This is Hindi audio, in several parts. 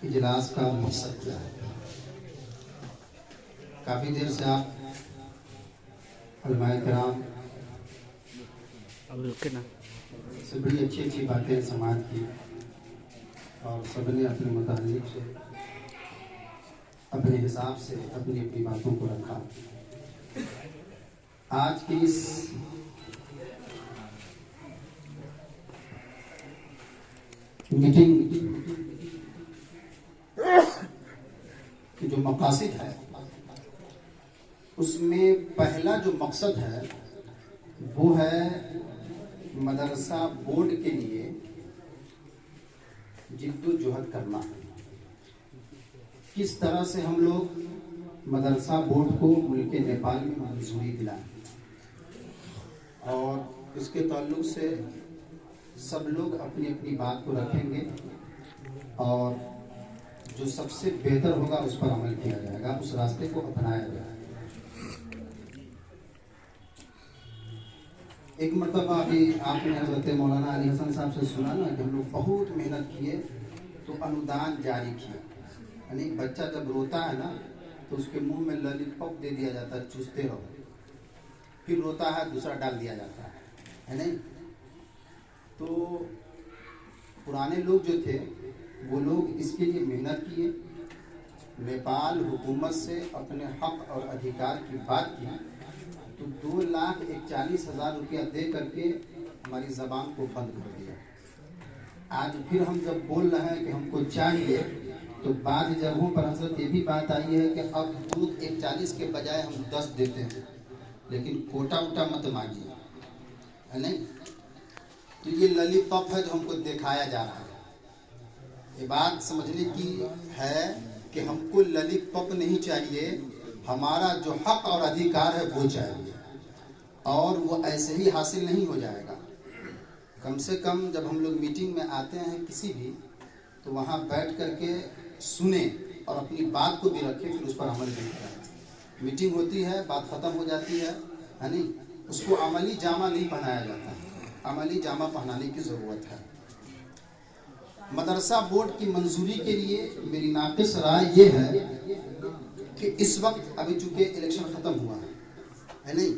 इजलास का मकसद क्या है। काफ़ी देर से आप उलमाए किराम से बड़ी अच्छी अच्छी बातें समाज की और सबने अपने मुतालिक से अपने हिसाब से अपनी अपनी बातों को रखा। आज की इस मीटिंग की जो मकासद है उसमें पहला जो मकसद है वो है मदरसा बोर्ड के लिए जिद्दोजहद करना। किस तरह से हम लोग मदरसा बोर्ड को मुल्क नेपाल में मंजूरी दिलाएं और इसके ताल्लुक से सब लोग अपनी अपनी बात को रखेंगे और जो सबसे बेहतर होगा उस पर अमल किया जाएगा, उस रास्ते को अपनाया जाएगा। एक मरतबा अभी आपने हज़रत मौलाना अली हसन साहब से सुना ना कि हम लोग बहुत मेहनत किए तो अनुदान जारी किया। यानी बच्चा जब रोता है ना तो उसके मुंह में लॉलीपॉप दे दिया जाता है, चूसते रहो, फिर रोता है दूसरा डाल दिया जाता है नहीं। तो पुराने लोग जो थे वो लोग इसके लिए मेहनत किए, नेपाल हुकूमत से अपने हक और अधिकार की बात की तो 2,41,000 रुपया दे करके हमारी ज़बान को बंद कर दिया। आज फिर हम जब बोल रहे हैं कि हमको चाहिए तो बाद जगहों पर हजरत ये भी बात आई है कि अब 2,41 के बजाय हम 10 देते हैं, लेकिन कोटा उटा मत मांगिए, है नहीं। तो ये लॉलीपॉप है जो हमको दिखाया जा रहा है। ये बात समझने की है कि हमको लॉलीपॉप नहीं चाहिए, हमारा जो हक और अधिकार है वो चाहिए और वो ऐसे ही हासिल नहीं हो जाएगा। कम से कम जब हम लोग मीटिंग में आते हैं किसी भी तो वहाँ बैठ करके सुने और अपनी बात को भी रखें, फिर उस पर अमल भी करें। मीटिंग होती है, बात ख़त्म हो जाती है नहीं, उसको अमली जामा नहीं पहनाया जाता है, अमली जामा पहनाने की ज़रूरत है। मदरसा बोर्ड की मंजूरी के लिए मेरी नाक़िस राय ये है कि इस वक्त अभी चूँकि इलेक्शन ख़त्म हुआ है नहीं,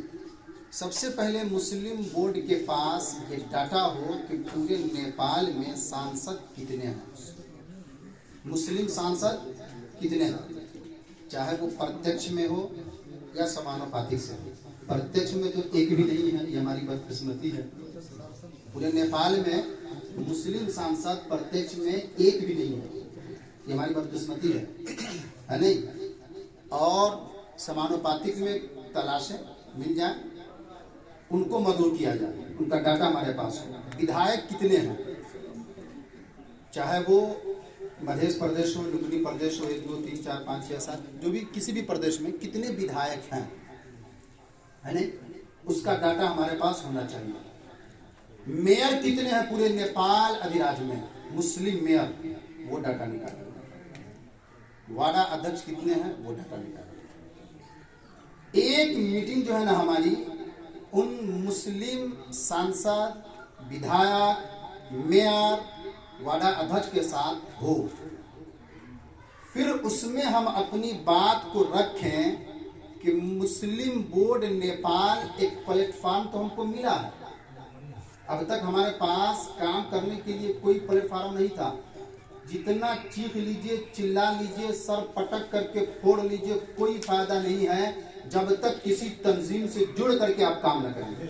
सबसे पहले मुस्लिम बोर्ड के पास ये डाटा हो कि पूरे नेपाल में सांसद कितने हैं, मुस्लिम सांसद कितने हैं, चाहे वो प्रत्यक्ष में हो या समानुपातिक से हो। प्रत्यक्ष में तो एक भी नहीं है, ये हमारी बदकिस्मती है। पूरे नेपाल में मुस्लिम सांसद प्रत्यक्ष में एक भी नहीं है, ये हमारी बदकिस्मती है नहीं। और समानुपातिक में तलाशें मिल जाए, उनको मदऊ किया जाए, उनका डाटा हमारे पास हो। विधायक कितने हैं, चाहे वो मध्य प्रदेश हो, लुम्बिनी प्रदेश हो, 1 2 3 4 5 6 7 जो भी किसी भी प्रदेश में कितने विधायक हैं, है नहीं, उसका डाटा हमारे पास होना चाहिए। मेयर कितने हैं पूरे नेपाल अधिराज्य में, मुस्लिम मेयर, वो डाटा निकालें। वार्ड अध्यक्ष कितने हैं वो डाटा निकालें। एक मीटिंग जो है ना हमारी उन मुस्लिम सांसद, विधायक, मेयर, वार्ड अध्यक्ष के साथ हो, फिर उसमें हम अपनी बात को रखें कि मुस्लिम बोर्ड नेपाल एक प्लेटफॉर्म तो हमको मिला है। अब तक हमारे पास काम करने के लिए कोई प्लेटफॉर्म नहीं था। जितना चीख लीजिए, चिल्ला लीजिए, सर पटक करके फोड़ लीजिए, कोई फायदा नहीं है जब तक किसी तंजीम से जुड़ करके आप काम न करेंगे।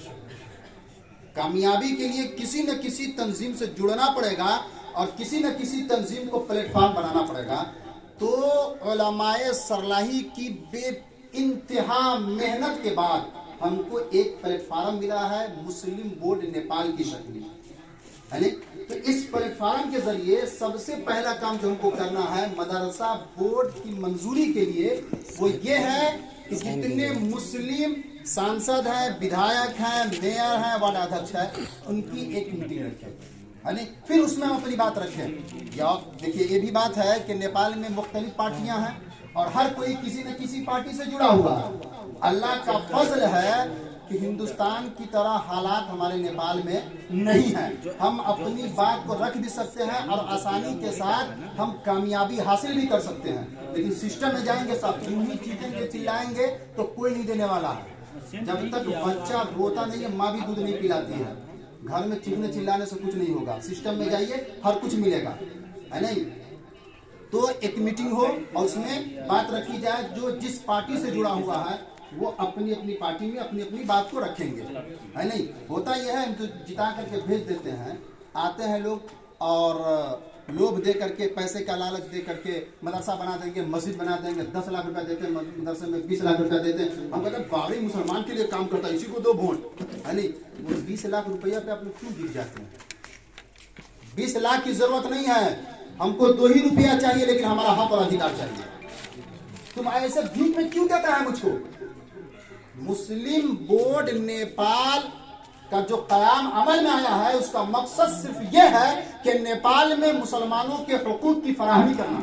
कामयाबी के लिए किसी न किसी तंजीम से जुड़ना पड़ेगा और किसी न किसी तंजीम को प्लेटफॉर्म बनाना पड़ेगा। तो उलमाए सरलाही की बेइंतहा मेहनत के बाद हमको एक प्लेटफॉर्म मिला है, मुस्लिम बोर्ड नेपाल की शक्ल में, है नहीं। तो इस प्लेटफॉर्म के जरिए सबसे पहला काम जो हमको करना है मदरसा बोर्ड की मंजूरी के लिए वो ये है कि जितने मुस्लिम सांसद हैं, विधायक हैं, मेयर हैं, वार्ड अध्यक्ष हैं, उनकी एक मीटिंग रखें, है नहीं। फिर उसमें हम अपनी बात रखें। या देखिए ये भी बात है कि नेपाल में मुख्तलिफ पार्टियां हैं और हर कोई किसी न किसी पार्टी से जुड़ा हुआ है। अल्लाह का फजल है कि हिंदुस्तान की तरह हालात हमारे नेपाल में नहीं है। हम अपनी बात को रख भी सकते हैं और आसानी के साथ हम कामयाबी हासिल भी कर सकते हैं, लेकिन सिस्टम में जाएंगे सब यूं ही चीखेंगे चिल्लाएंगे तो कोई नहीं देने वाला है। जब तक बच्चा रोता नहीं है, माँ भी दूध नहीं पिलाती है, घर में चीखने चिल्लाने से कुछ नहीं होगा। सिस्टम में जाइए, हर कुछ मिलेगा, है नहीं। तो एक मीटिंग हो और उसमें बात रखी जाए, जो जिस पार्टी से जुड़ा हुआ है वो अपनी अपनी पार्टी में अपनी अपनी बात को रखेंगे, है नहीं। होता यह है, हम तो जिता करके भेज देते हैं, आते हैं लोग और लोभ दे करके, पैसे का लालच दे करके मदरसा बना देंगे, मस्जिद बना देंगे, 10 लाख रुपया देते हैं, मदरसे में 20 लाख रुपया देते हैं। हम कहते हैं बाबरी मुसलमान के लिए काम करता है, इसी को दो वोट, है नहीं। वो 20 लाख रुपया पे आप लोग क्यों गिर जाते हैं? 20 लाख की जरूरत नहीं है, हमको 2 ही रुपया चाहिए, लेकिन हमारा हक और अधिकार चाहिए। तुम ऐसे भीख में क्यों देता है मुझको? मुस्लिम बोर्ड नेपाल का जो कयाम अमल में आया है, उसका मकसद सिर्फ यह है कि नेपाल में मुसलमानों के हुकूक की फराहमी करना,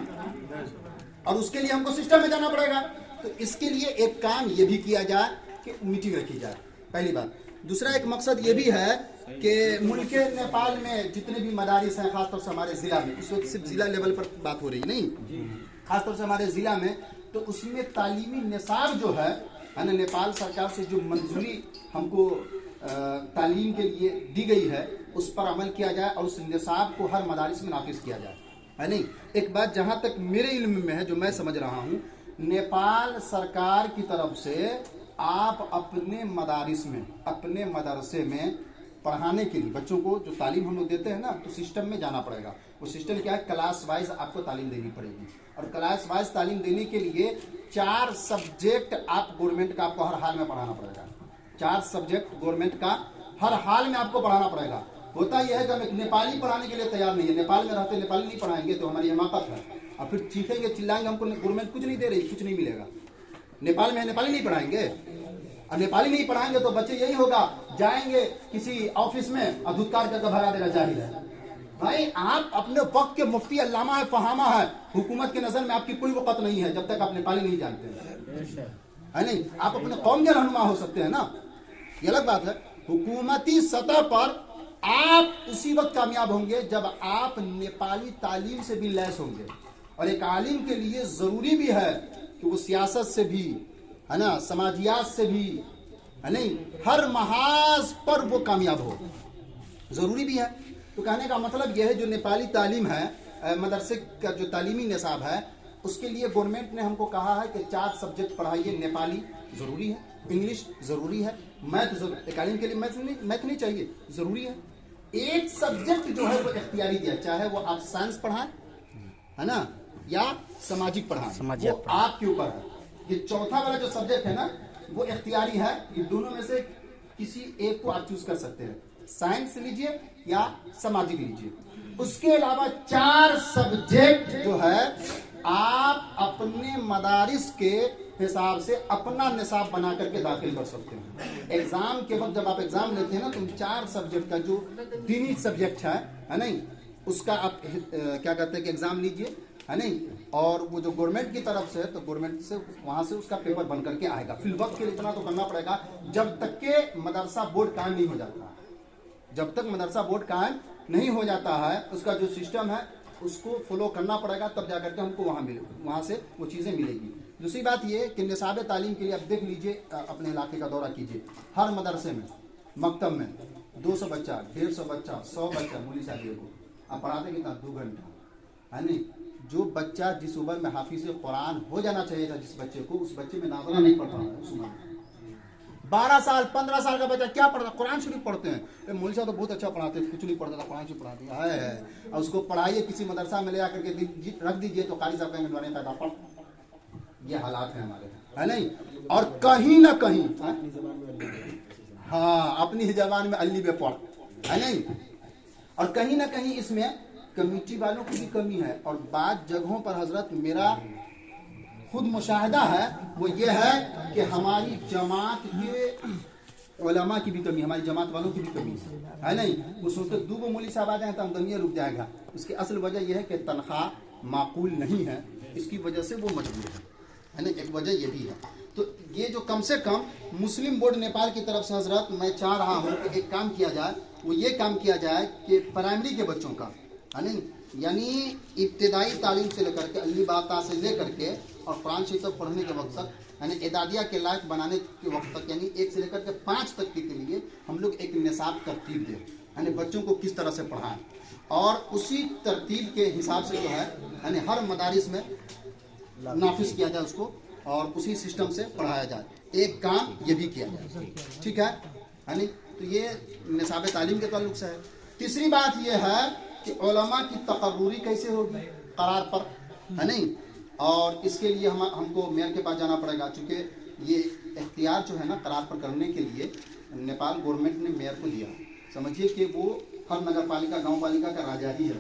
और उसके लिए हमको सिस्टम में जाना पड़ेगा। तो इसके लिए एक काम ये भी किया जाए कि मीटिंग रखी जाए, पहली बात। दूसरा एक मकसद ये भी है कि मुल्क नेपाल में जितने भी मदारिस हैं, खासतौर से हमारे जिला में, इस वक्त सिर्फ जिला लेवल पर बात हो रही नहीं, खासतौर से हमारे जिला में, तो उसमें तालीमी निसाब जो है ना, नेपाल सरकार से जो मंजूरी हमको तालीम के लिए दी गई है, उस पर अमल किया जाए और उस निसाब को हर मदारिस में नाफिज किया जाए, है नहीं। एक बात जहां तक मेरे इल्म में है, जो मैं समझ रहा हूं, नेपाल सरकार की तरफ से आप अपने मदारिस में, अपने मदरसे में पढ़ाने के लिए बच्चों को जो तालीम हम लोग देते हैं ना, तो सिस्टम में जाना पड़ेगा। वो सिस्टम क्या है, क्लास वाइज आपको तालीम देनी पड़ेगी, और क्लास वाइज तालीम देने के लिए 4 सब्जेक्ट आप गवर्नमेंट का आपको हर हाल में पढ़ाना पड़ेगा। 4 सब्जेक्ट गवर्नमेंट का हर हाल में आपको पढ़ाना पड़ेगा। होता यह है कि हम नेपाली पढ़ाने के लिए तैयार नहीं है, नेपाल में रहते नेपाली नहीं पढ़ाएंगे तो हमारी हिमाकत है, और फिर चीखेंगे चिल्लाएंगे हमको गवर्नमेंट कुछ नहीं दे रही, कुछ नहीं मिलेगा। नेपाल में नेपाली नहीं पढ़ाएंगे, और नेपाली नहीं पढ़ाएंगे तो बच्चे यही होगा, जाएंगे किसी ऑफिस में और धुतकार करके भगा देगा, जाहिर है। भाई आप अपने वक्त के मुफ्ती अल्लामा है, फहामा है, हुकूमत की नजर में आपकी कोई वक़्त नहीं है जब तक आप नेपाली नहीं जानते हैं, है नहीं। आप अपने कौम के रहनुमा हो सकते हैं ना, ये अलग बात है। हुकूमती सतह पर आप उसी वक्त कामयाब होंगे जब आप नेपाली तालीम से भी लैस होंगे, और एक आलिम के लिए जरूरी भी है कि वो सियासत से भी, है ना, समाजियात से भी, है नहीं, हर महाज पर वो कामयाब हो, जरूरी भी है। तो कहने का मतलब यह है, जो नेपाली तालीम है, मदरसे का जो तालीमी निसाब है, उसके लिए गवर्नमेंट ने हमको कहा है कि 4 सब्जेक्ट पढ़ाइए। नेपाली जरूरी है, इंग्लिश जरूरी है, मैथ जरूरी, एक आलिम के लिए मैथ नहीं चाहिए, जरूरी है। एक सब्जेक्ट जो है वो इख्तियारी दिया, चाहे वो आप साइंस पढ़ाएं, है ना, या सामाजिक पढ़ाएं, वो आपके ऊपर है। ये चौथा वाला जो सब्जेक्ट है ना, वो इख्तियारी है। ये दोनों में से किसी एक को आप चूज कर सकते हैं, साइंस लीजिए या सामाजिक लीजिए। उसके अलावा 4 सब्जेक्ट जो है आप अपने मदारिस के हिसाब से अपना निसाब बना करके दाखिल कर सकते हैं। एग्जाम के वक्त जब आप एग्जाम लेते हैं ना, तो 4 सब्जेक्ट का जो दीनी सब्जेक्ट है नहीं, उसका आप क्या कहते हैं कि एग्जाम लीजिए, है नहीं। और वो जो गवर्नमेंट की तरफ से है, तो गवर्नमेंट से वहां से उसका पेपर बन करके आएगा। फिल वक्त के लिए इतना तो करना पड़ेगा, जब तक के मदरसा बोर्ड कायम नहीं हो जाता, जब तक मदरसा बोर्ड कायम नहीं हो जाता है, उसका जो सिस्टम है उसको फॉलो करना पड़ेगा, तब जाकर के हमको वहां से वो चीजें मिलेगी। दूसरी बात ये कि निसाब तालीम के लिए आप देख लीजिए, अपने इलाके का दौरा कीजिए, हर मदरसे में, मकतब में 200 बच्चा, 150 बच्चा, 100 बच्चा मूली साहब को आप पढ़ाते कितना, 2 घंटा, है नहीं। जो बच्चा जिस उम्र में हाफिज कुरान हो जाना चाहिए था जिस बच्चे को, उस बच्चे में नाज़रा नहीं पढ़ रहा है उस उम्र में। 12 साल 15 साल का बच्चा क्या पढ़ता, कुरान शरीफ पढ़ते हैं, मौलवी साहब तो बहुत अच्छा पढ़ाते हैं, कुछ नहीं पढ़ता था, कुरान शरीफ पढ़ाते हैं। और उसको पढ़ाइए किसी मदरसा में ले आकर के रख दीजिए, तो कारी साहब कहेंगे पैदा पढ़। ये हालात है हमारे, है नहीं। और कहीं ना कहीं, हाँ, अपनी जबान में अल्ली में पढ़, है नहीं। और कहीं ना कहीं इसमें कमेटी वालों की भी कमी है। और बाद जगहों पर हजरत मेरा खुद मुशाहिदा है, वो ये है कि हमारी जमात के उलमा की भी कमी, हमारी जमात वालों की भी कमी है नहीं। वो सोचते 2 मौलवी साहब आ जाए तो आमदनी रुक जाएगा। उसकी असल वजह यह है कि तनख्वाह माकूल नहीं है, इसकी वजह से वो मजबूर है। है ना, एक वजह ये भी है। तो ये जो कम से कम मुस्लिम बोर्ड नेपाल की तरफ से हजरत मैं चाह रहा हूँ कि एक काम किया जाए, वो ये काम किया जाए कि प्राइमरी के बच्चों का है नहीं, यानी इब्तदाई तालीम से लेकर के अली बाता से लेकर के और कुरान शरीफ तक पढ़ने के वक्त तक, यानी एदादिया के लायक बनाने के वक्त तक, यानी 1 से लेकर के 5 तक के लिए हम लोग एक निसाब तरतीब दें, यानी बच्चों को किस तरह से पढ़ाएं, और उसी तरतीब के हिसाब से जो है यानी हर मदारिस में नाफिज किया जाए उसको, और उसी सिस्टम से पढ़ाया जाए। एक काम ये भी किया जाए, ठीक है यानी। तो ये निसाब तालीम के ताल्लुक से है। तीसरी बात ये है कि उलमा की तकर्रुरी कैसे होगी करार पर, है नहीं, और इसके लिए हमको मेयर के पास जाना पड़ेगा, चूँकि ये इख्तियार जो है ना करार पर करने के लिए नेपाल गवर्नमेंट ने मेयर को दिया। समझिए कि वो हर नगर पालिका गाँव पालिका का राजा ही है,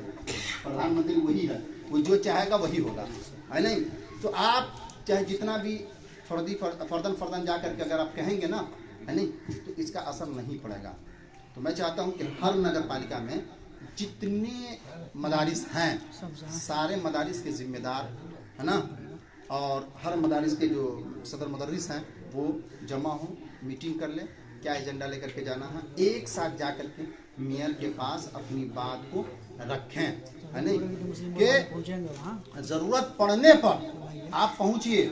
प्रधानमंत्री वही है, वो जो चाहेगा वही होगा, है नहीं। तो आप चाहे जितना भी फर्दन जा करके अगर आप कहेंगे ना, है नहीं, तो इसका असर नहीं पड़ेगा। तो मैं चाहता हूँ कि हर नगर पालिका में जितने मदारिस हैं सारे मदारिस के जिम्मेदार, है ना, और हर मदारिस के जो सदर मुदर्रिस हैं वो जमा हो, मीटिंग कर ले, क्या एजेंडा लेकर के जाना है, एक साथ जा कर के मेयर के पास अपनी बात को रखें, है नहीं, कि ज़रूरत पड़ने पर आप पहुंचिए।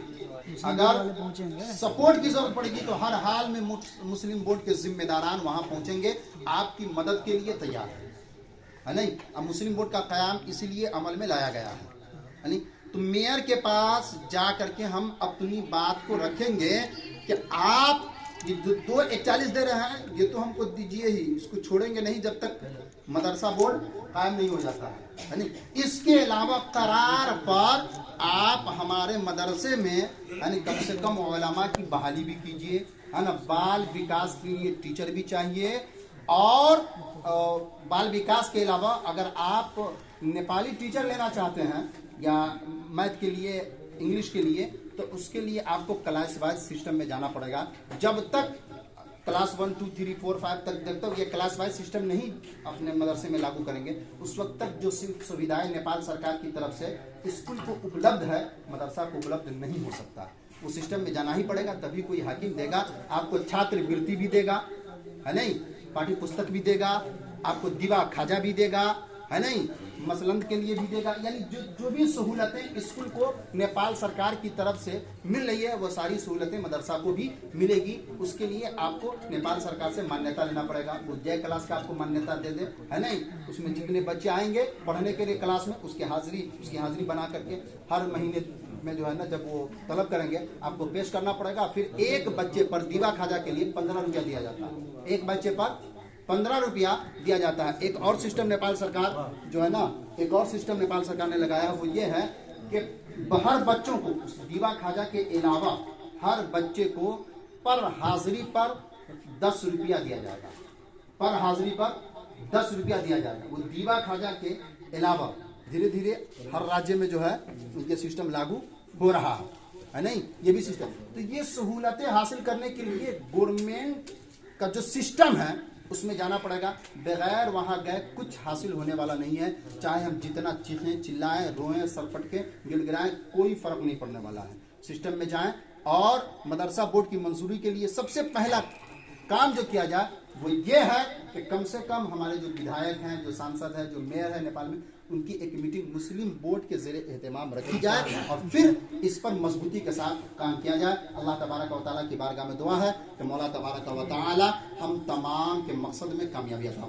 अगर सपोर्ट की जरूरत पड़ेगी तो हर हाल में मुस्लिम बोर्ड के जिम्मेदारान वहां पहुंचेंगे, आपकी मदद के लिए तैयार है नहीं। अब मुस्लिम बोर्ड का क़याम इसीलिए अमल में लाया गया है नहीं। तो मेयर के पास जा करके हम अपनी बात को रखेंगे कि आप ये 2:41 दे रहे हैं, ये तो हमको दीजिए ही, इसको छोड़ेंगे नहीं जब तक मदरसा बोर्ड कायम नहीं हो जाता है नहीं। इसके अलावा करार पर आप हमारे मदरसे में यानी कम से कम उलमा की बहाली भी कीजिए, है ना। बाल विकास के लिए टीचर भी चाहिए, और बाल विकास के अलावा अगर आप नेपाली टीचर लेना चाहते हैं या मैथ के लिए, इंग्लिश के लिए, तो उसके लिए आपको क्लास वाइज सिस्टम में जाना पड़ेगा। जब तक क्लास 1, 2, 3, 4, 5 तक जब तक ये क्लास वाइज सिस्टम नहीं अपने मदरसे में लागू करेंगे, उस वक्त तक जो सुविधाएं नेपाल सरकार की तरफ से स्कूल को उपलब्ध है, मदरसा को उपलब्ध नहीं हो सकता। वो सिस्टम में जाना ही पड़ेगा, तभी कोई हाकिम देगा आपको, छात्रवृत्ति भी देगा, है नहीं, पाठ्य पुस्तक भी देगा, आपको दीवा खाजा भी देगा, है नहीं, मसलंद के लिए भी देगा, यानी जो भी सहूलतें स्कूल को नेपाल सरकार की तरफ से मिल रही है वो सारी सहूलतें मदरसा को भी मिलेगी। उसके लिए आपको नेपाल सरकार से मान्यता लेना पड़ेगा। वो जय क्लास का आपको मान्यता दे दे, है नहीं, उसमें जितने बच्चे आएंगे पढ़ने के लिए क्लास में उसकी हाजिरी बना करके हर महीने में जो है ना, जब वो तलब करेंगे आपको पेश करना पड़ेगा। फिर एक बच्चे पर दीवा खाजा के लिए 15 रुपया दिया जाता है, एक बच्चे पर 15 रुपया दिया जाता है। एक और सिस्टम नेपाल सरकार जो है ना, एक और सिस्टम नेपाल सरकार ने लगाया है, वो ये है कि हर बच्चों को दीवा खाजा के अलावा हर बच्चे को पर हाजिरी पर 10 रुपया दिया जाएगा, पर हाजिरी पर 10 रुपया दिया जाएगा। वो दीवा खाजा के अलावा धीरे धीरे हर राज्य में जो है उनके सिस्टम लागू हो रहा है नहीं, ये भी सिस्टम। तो ये सहूलतें हासिल करने के लिए गवर्नमेंट का जो सिस्टम है उसमें जाना पड़ेगा। बगैर वहां गए कुछ हासिल होने वाला नहीं है। चाहे हम जितना चीखें, चिल्लाएं, रोएं, सरपटके गिड़गिड़ाएं, कोई फर्क नहीं पड़ने वाला है। सिस्टम में जाएं, और मदरसा बोर्ड की मंजूरी के लिए सबसे पहला काम जो किया जाए वो ये है कि कम से कम हमारे जो विधायक हैं, जो सांसद हैं, जो मेयर है नेपाल में, उनकी एक मीटिंग मुस्लिम बोर्ड के ज़ेरे एहतमाम रखी जाए और फिर इस पर मजबूती के साथ काम किया जाए। अल्लाह तबारक व तआला की बारगाह में दुआ है कि मौला तबारक व तआला हम तमाम के मकसद में कामयाबी अता